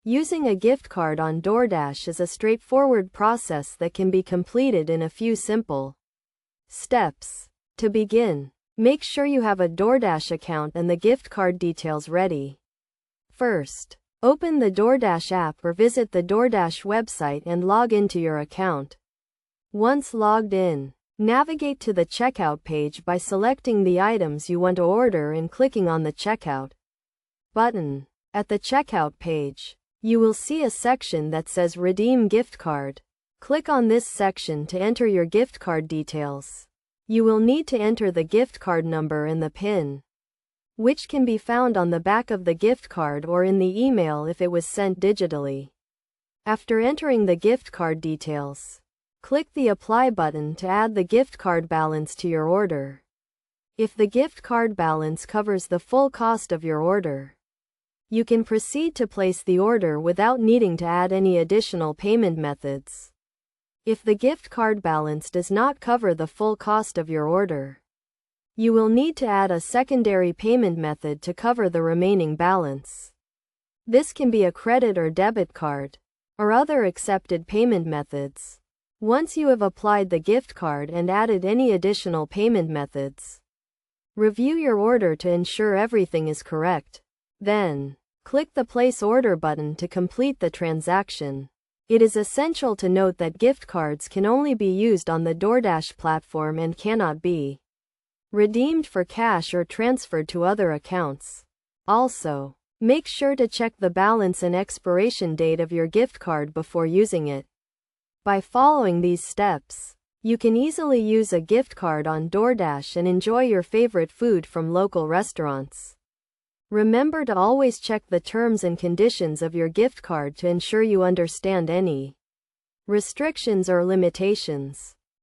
Using a gift card on Doordash is a straightforward process that can be completed in a few simple steps. To begin, make sure you have a Doordash account and the gift card details ready. First, open the Doordash app or visit the Doordash website and log into your account. Once logged in, navigate to the checkout page by selecting the items you want to order and clicking on the Checkout button. At the checkout page, you will see a section that says Redeem Gift Card. Click on this section to enter your gift card details. You will need to enter the gift card number and the PIN, which can be found on the back of the gift card or in the email if it was sent digitally. After entering the gift card details, click the Apply button to add the gift card balance to your order. If the gift card balance covers the full cost of your order, you can proceed to place the order without needing to add any additional payment methods. If the gift card balance does not cover the full cost of your order, you will need to add a secondary payment method to cover the remaining balance. This can be a credit or debit card, or other accepted payment methods. Once you have applied the gift card and added any additional payment methods, review your order to ensure everything is correct. Then, click the Place Order button to complete the transaction. It is essential to note that gift cards can only be used on the Doordash platform and cannot be redeemed for cash or transferred to other accounts. Also, make sure to check the balance and expiration date of your gift card before using it. By following these steps, you can easily use a gift card on Doordash and enjoy your favorite food from local restaurants. Remember to always check the terms and conditions of your gift card to ensure you understand any restrictions or limitations.